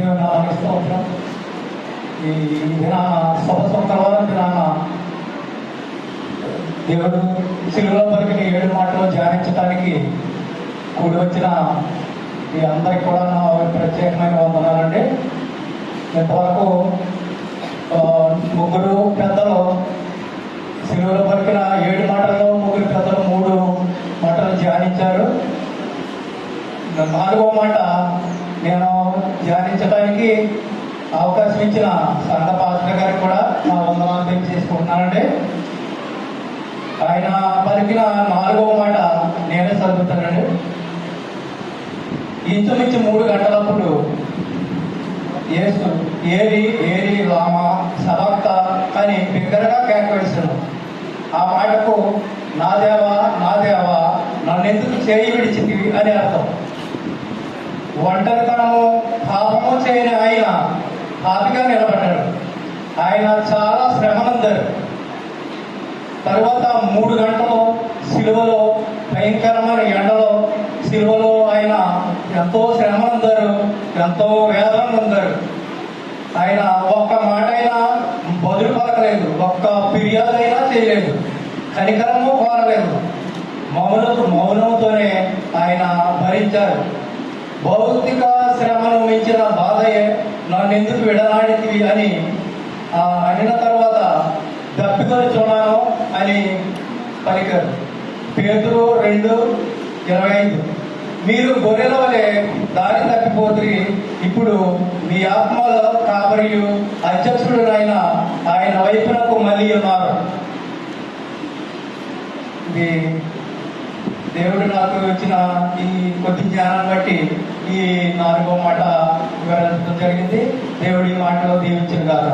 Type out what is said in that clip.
దేవుని నామానికి స్తోత్రం. ఈ దినాన శుక్రవారం దినాన దేవుడు సిలువలో పలికిన 7 మాటలు ధ్యానించడానికి కూడి వచ్చిన మీ అందరికి కూడా నా ప్రత్యేకమైన వందనాలండి. ఇంతవరకు 3 పెద్దలు సిలువలో పలికిన 7 మాటల్లో 3 పెద్దలు 3 మాటలు ధ్యానించారు. 4వ మాట నేను ధ్యానించడానికి అవకాశం ఇచ్చిన సంఘ పాస్టర్ గారికి కూడా నా వందనాలు తెలియజేసుకుంటున్నానండి. ఆయన పలికిన 4వ మాట నేనే చదువుతానండి. ఇంచుమించు 3 గంటలప్పుడు యేసు ఏరి ఏరి రామా సభక్త అని బిగ్గరగా కేక వేశాను. ఆ మాటకు నా దేవా నన్నెందుకు చేయి విడిచితివి అని అర్థం. ఒంటరితనము పాపము చేయని ఆయన పాపిగా నిలబడ్డాడు. ఆయన చాలా శ్రమనందారు. తర్వాత 3 గంటలు సిలువలో భయంకరమైన ఎండలో సిలువలో ఆయన ఎంతో శ్రమనందారు, ఎంతో వేదన పొందారు. ఆయన ఒక్క మాట అయినా బదులు పలకలేదు, ఒక్క ఫిర్యాదు అయినా చేయలేదు, కనికరము కోరలేదు. మౌనంతోనే ఆయన భరించారు. భౌతిక శ్రమను మించిన బాధయే నన్ను ఎందుకు విడనాడితివి అని అయిన తర్వాత దప్పికొని చూడాను అని పలికారు. పేతురు 2:25 మీరు గొర్రెల వలె దారి తప్పిపోతురి, ఇప్పుడు మీ ఆత్మలో కాపరియు అధ్యక్షుడునైన ఆయన వైపునకు మళ్ళీ ఉన్నారు. ఇది దేవుడు నాకు ఇచ్చిన ఈ కొద్ది జ్ఞానం బట్టి ఈ 4వ మాట వివరించడం జరిగింది. దేవుడి మాటలో దీవించిన కాక.